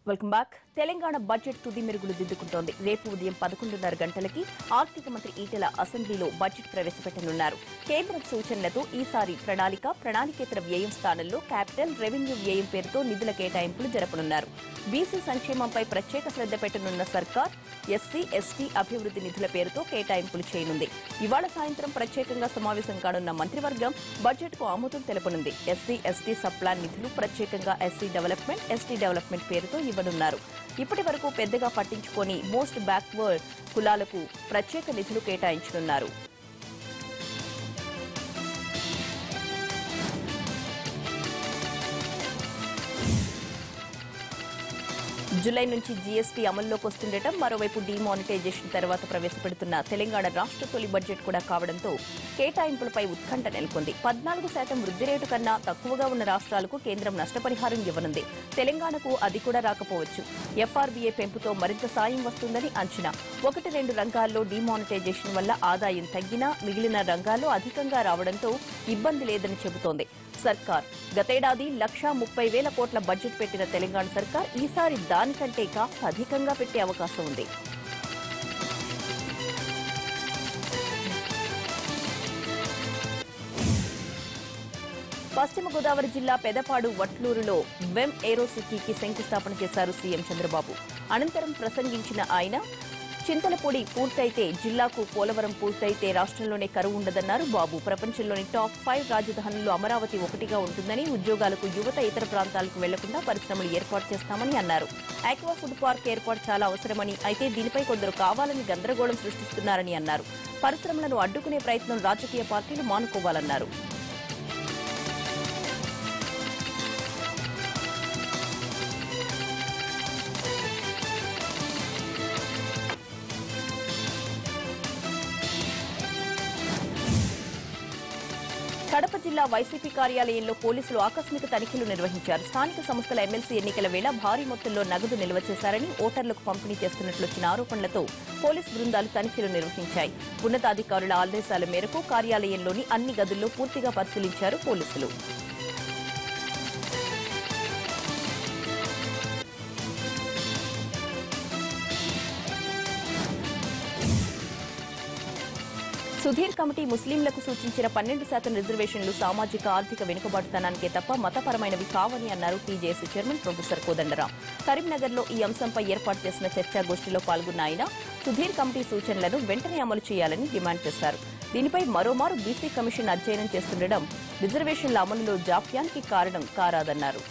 Welcome back. Telangana budget తుది మెరుగులు దిద్దుకుంటోంది. రేపు ఉదయం 11:30 గంటలకి ఆర్థిక మంత్రి ఈటెల అసెంబ్లీలో బడ్జెట్ ప్రవేశపెట్టనున్నారు. కేంద్రం సూచనలతో ఈసారి ప్రణాళికేతర వ్యయం స్థానంలో క్యాపిటల్ రెవెన్యూ వ్యయం పేరుతో నిధుల కేటాయింపులు జరపనున్నారు. బీసీ సంక్షేమంపై ప్రత్యేక శ్రద్ధ పెట్టనున్న సర్కార్ ఎస్సీ, ఎస్టీ అభివృద్ది నిధుల పేరుతో కేటాయింపులు చేయనుంది. ఇవాళ సాయంత్రం ప్రత్యేకంగా సమావేశం కానున్న మంత్రివర్గం బడ్జెట్ కు ఆమోదం తెలపనుంది. ఎస్సీ, ఎస్టీ సబ్ ప్లాన్ నిధులు ప్రత్యేకంగా ఎస్సీ డెవలప్మెంట్, ఎస్టీ డెవలప్మెంట్ పేరుతో ఇవ్వనున్నారు. ఇప్పటి వరకు పెద్దగా పట్టించుకొని మోస్ట్ బ్యాక్వర్డ్ కులాలకు ప్రత్యేక నిధులు కేటాయించనున్నారు. జులై నుంచి జీఎస్టీ అమల్లోకి వస్తుండటం, మరోవైపు డీమానిటైజేషన్ తర్వాత ప్రవేశపెడుతున్న తెలంగాణ రాష్ట్ర తొలి బడ్జెట్ కూడా కావడంతో కేటాయింపులపై ఉత్కంఠ నెలకొంది. 14% వృద్ధి రేటు కన్నా తక్కువగా ఉన్న రాష్ట్రాలకు కేంద్రం నష్టపరిహారం ఇవ్వనుంది. తెలంగాణకు అది కూడా రాకపోవచ్చు. ఎఫ్ఆర్బీఏ పెంపుతో మరింత సాయం వస్తుందని అంచనా. 1-2 రంగాల్లో డీమానిటైజేషన్ వల్ల ఆదాయం తగ్గినా మిగిలిన రంగాల్లో అధికంగా రావడంతో ఇబ్బంది లేదని చెబుతోంది సర్కార్. గతేడాది 1,30,000 కోట్ల బడ్జెట్ పెట్టిన తెలంగాణ సర్కార్ ఈసారి దానికంటే కాస్త అధికంగా పెట్టే అవకాశం ఉంది. పశ్చిమ గోదావరి జిల్లా పెదపాడు వట్లూరులో వెమ్ ఏరో సిటీకి శంకుస్థాపన చేశారు సీఎం చంద్రబాబు. అనంతరం ప్రసంగించిన ఆయన, చింతలపూడి పూర్తయితే జిల్లాకు, పోలవరం పూర్తయితే రాష్ట్రంలోనే కరువు ఉండదన్నారు బాబు. ప్రపంచంలోని టాప్ 5 రాజధానుల్లో అమరావతి ఒకటిగా ఉంటుందని, ఉద్యోగాలకు యువత ఇతర ప్రాంతాలకు వెళ్లకుండా పరిశ్రమలు ఏర్పాటు చేస్తామని అన్నారు. ఆక్వా ఫుడ్ పార్క్ ఏర్పాటు చాలా అవసరమని, అయితే దీనిపై కొందరు కావాలని గందరగోళం సృష్టిస్తున్నారని అన్నారు. పరిశ్రమలను అడ్డుకునే ప్రయత్నం రాజకీయ పార్టీలు మానుకోవాలన్నారు. కడప జిల్లా వైసీపీ కార్యాలయంలో పోలీసులు ఆకస్మిక తనిఖీలు నిర్వహించారు. స్థానిక సంస్థల ఎమ్మెల్సీ ఎన్నికల వేళ భారీ మొత్తంలో నగదు నిల్వ చేశారని, ఓటర్లకు పంపిణీ చేస్తున్నట్లు వచ్చిన ఆరోపణలతో పోలీసు బృందాలు తనిఖీలు నిర్వహించాయి. ఉన్నతాధికారుల ఆదేశాల మేరకు కార్యాలయంలోని అన్ని గదుల్లో పూర్తిగా పరిశీలించారు పోలీసులు. సుధీర్ కమిటీ ముస్లింలకు సూచించిన 12% రిజర్వేషన్లు సామాజిక ఆర్థిక వెనుకబాటుతనానికే తప్ప మతపరమైనవి కావని అన్నారు టీజేఏసీ చైర్మన్ ప్రొఫెసర్ కోదండరాం. కరీంనగర్లో ఈ అంశంపై ఏర్పాటు చేసిన చర్చాగోష్ఠిలో పాల్గొన్న ఆయన సుధీర్ కమిటీ సూచనలను వెంటనే అమలు చేయాలని డిమాండ్ చేశారు. దీనిపై మరోమారు బీసీ కమిషన్ అధ్యయనం చేస్తుండడం రిజర్వేషన్ల అమలులో జాప్యానికి కారణం కారాదన్నారు.